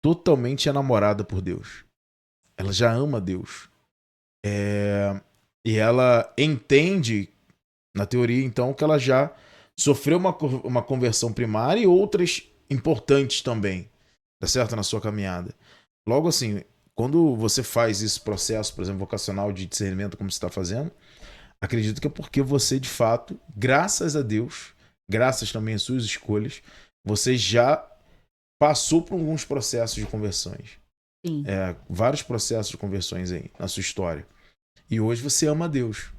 totalmente enamorada por Deus. Ela já ama Deus. E ela entende, na teoria, então, que ela já sofreu uma conversão primária e outras importantes também, tá certo? Na sua caminhada. Logo assim, quando você faz esse processo, por exemplo, vocacional de discernimento, como você está fazendo, acredito que é porque você, de fato, graças a Deus, graças também às suas escolhas, você já passou por alguns processos de conversões. Sim. Vários processos de conversões aí na sua história. E hoje você ama a Deus.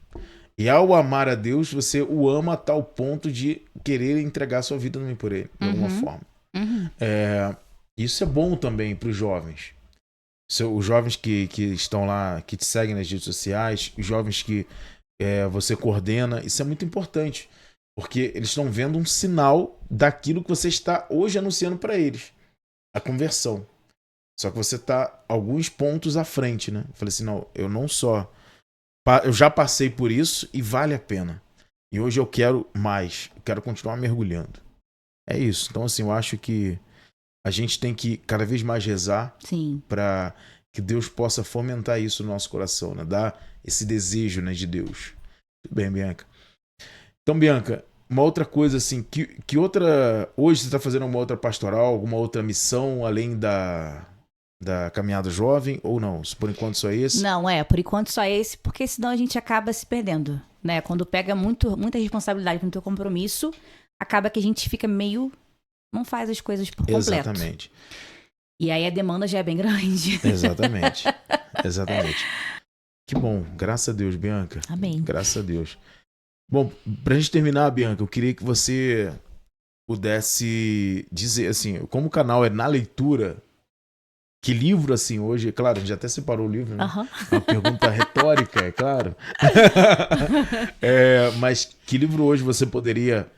E ao amar a Deus, você o ama a tal ponto de querer entregar sua vida também por ele, de alguma forma. Isso é bom também para os jovens. Os jovens que estão lá, que te seguem nas redes sociais, os jovens que você coordena, isso é muito importante. Porque eles estão vendo um sinal daquilo que você está hoje anunciando para eles. A conversão. Só que você está alguns pontos à frente, né? Eu falei assim, não, eu já passei por isso e vale a pena. E hoje eu quero mais. Eu quero continuar mergulhando. É isso. Então, assim, eu acho que a gente tem que cada vez mais rezar para que Deus possa fomentar isso no nosso coração, né? Dar esse desejo, né, de Deus. Tudo bem, Bianca. Então, Bianca, uma outra coisa assim, que outra... Hoje você está fazendo alguma outra pastoral, alguma outra missão além da caminhada jovem, ou não? Por enquanto só esse? Não, por enquanto só esse, porque senão a gente acaba se perdendo, né? Quando pega muita responsabilidade, muito compromisso, acaba que a gente fica meio... não faz as coisas por completo. Exatamente. E aí a demanda já é bem grande. Exatamente. Exatamente. Que bom. Graças a Deus, Bianca. Amém. Graças a Deus. Bom, pra gente terminar, Bianca, eu queria que você pudesse dizer, assim, como o canal é na leitura, que livro, assim, hoje... Claro, a gente até separou o livro, né? Uma pergunta retórica, é claro. Mas que livro hoje você poderia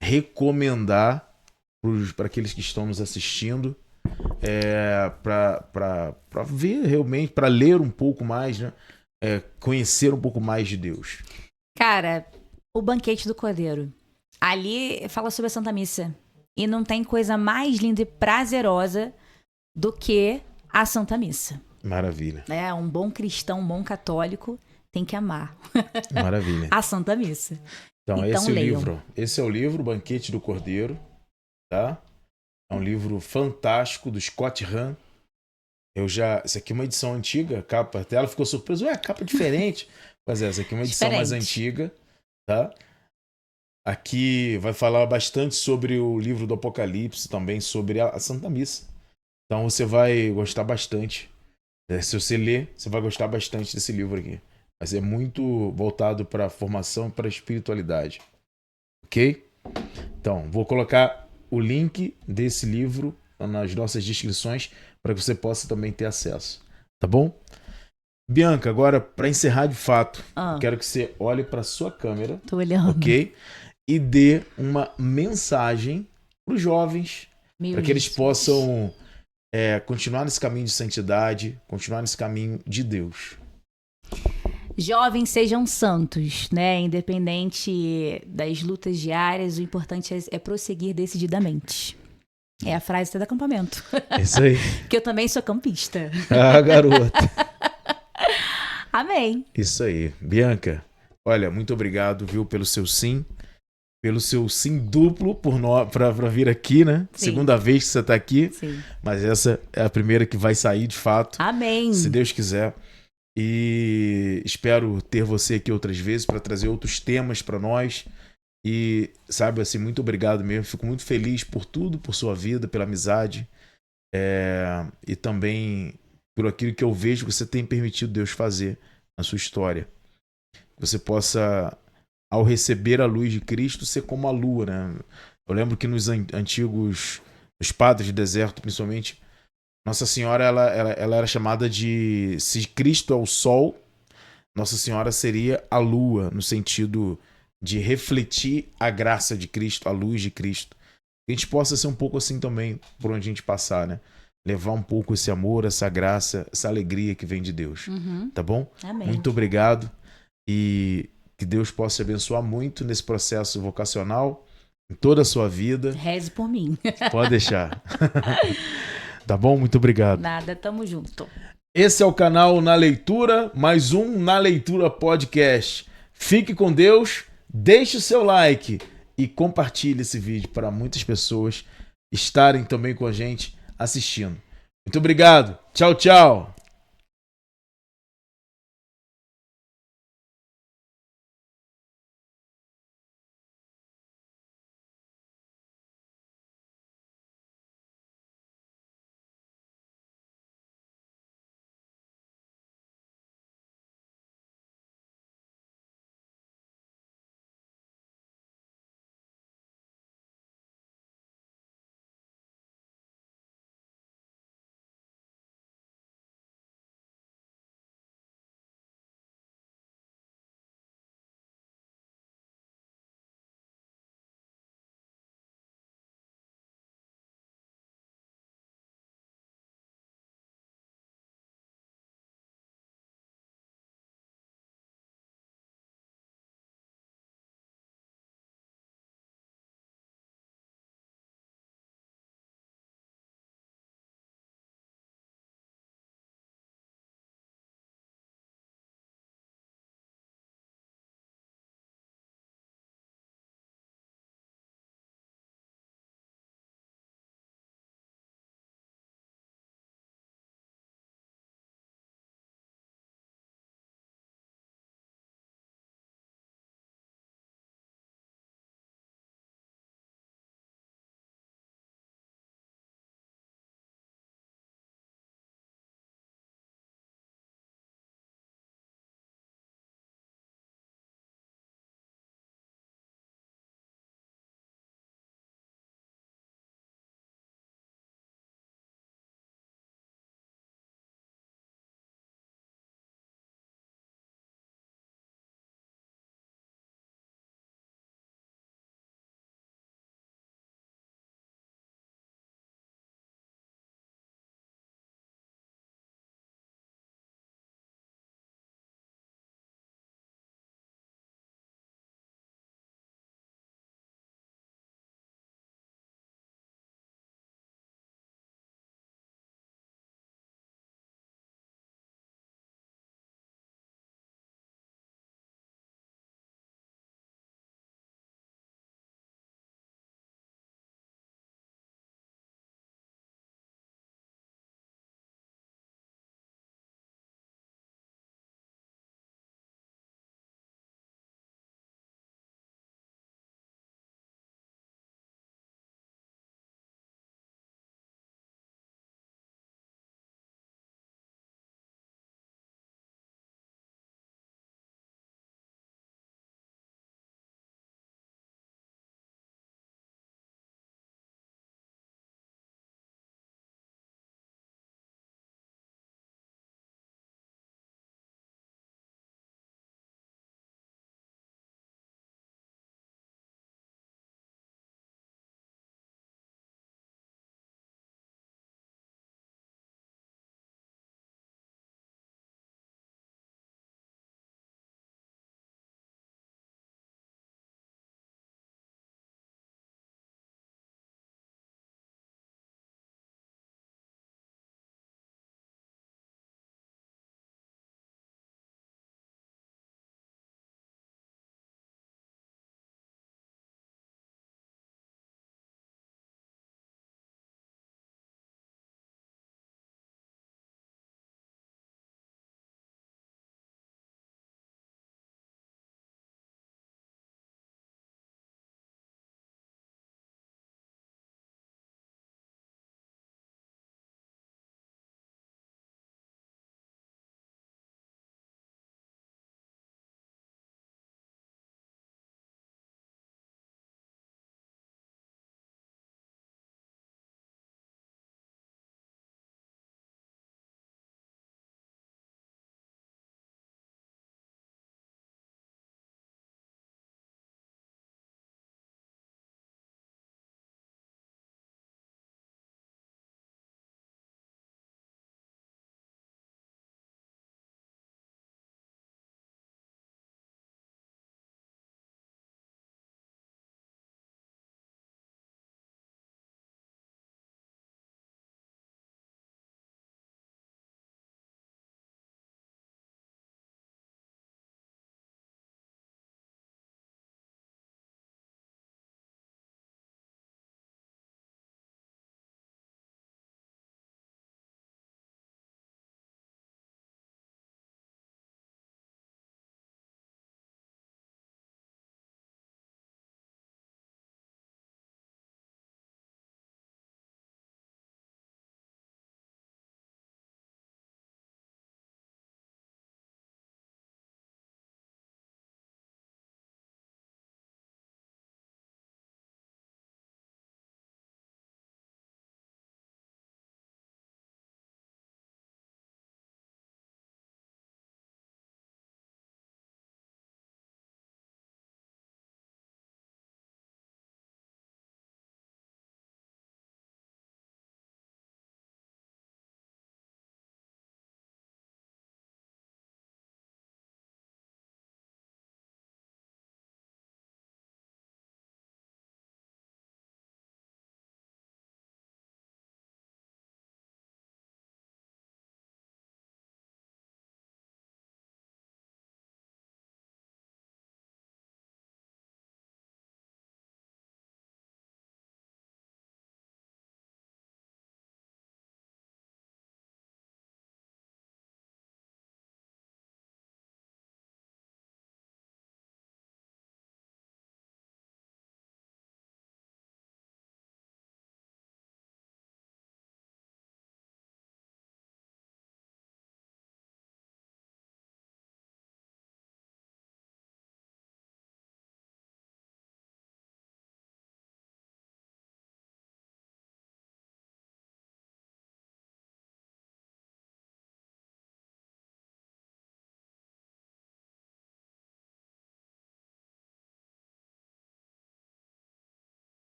recomendar para aqueles que estão nos assistindo, para ver realmente, para ler um pouco mais, né? Conhecer um pouco mais de Deus? Cara, o Banquete do Cordeiro. Ali fala sobre a Santa Missa. E não tem coisa mais linda e prazerosa do que a Santa Missa. Maravilha. Um bom cristão, um bom católico tem que amar. Maravilha. A Santa Missa. Então esse leiam. Esse é o livro, Banquete do Cordeiro. Tá? É um livro fantástico do Scott Hahn. Essa aqui é uma edição antiga, capa, até ela ficou surpresa, capa diferente. Mas essa aqui é uma edição mais antiga, tá? Aqui vai falar bastante sobre o livro do Apocalipse, também sobre a Santa Missa. Então você vai gostar bastante. Se você ler, você vai gostar bastante desse livro aqui. Mas é muito voltado para a formação, para a espiritualidade. Ok? Então, vou colocar o link desse livro nas nossas descrições para que você possa também ter acesso. Tá bom? Bianca, agora, para encerrar de fato, quero que você olhe para sua câmera. Tô olhando. Ok? E dê uma mensagem para os jovens, para que eles possam continuar nesse caminho de santidade, continuar nesse caminho de Deus. Jovens, sejam santos, né? Independente das lutas diárias, o importante é prosseguir decididamente. É a frase do acampamento. É isso aí. Que eu também sou campista. Ah, garota. Amém. Isso aí. Bianca, olha, muito obrigado, viu, pelo seu sim. Pelo seu sim duplo para vir aqui, né? Sim. Segunda vez que você tá aqui. Sim. Mas essa é a primeira que vai sair de fato. Amém. Se Deus quiser. E espero ter você aqui outras vezes para trazer outros temas para nós. E, sabe, assim, muito obrigado mesmo. Fico muito feliz por tudo, por sua vida, pela amizade. E também por aquilo que eu vejo que você tem permitido Deus fazer na sua história. Que você possa, ao receber a luz de Cristo, ser como a lua, né? Eu lembro que nos antigos, os padres de deserto, principalmente, Nossa Senhora, ela era chamada de... Se Cristo é o sol, Nossa Senhora seria a lua, no sentido de refletir a graça de Cristo, a luz de Cristo. Que a gente possa ser um pouco assim também, por onde a gente passar, né? Levar um pouco esse amor, essa graça, essa alegria que vem de Deus. Tá bom? Amém. Muito obrigado. e que Deus possa te abençoar muito nesse processo vocacional, em toda a sua vida. Reze por mim. Pode deixar. Tá bom? Muito obrigado. Nada, tamo junto. Esse é o canal Na Leitura, mais um Na Leitura Podcast. Fique com Deus, deixe o seu like e compartilhe esse vídeo para muitas pessoas estarem também com a gente assistindo. Muito obrigado. Tchau, tchau.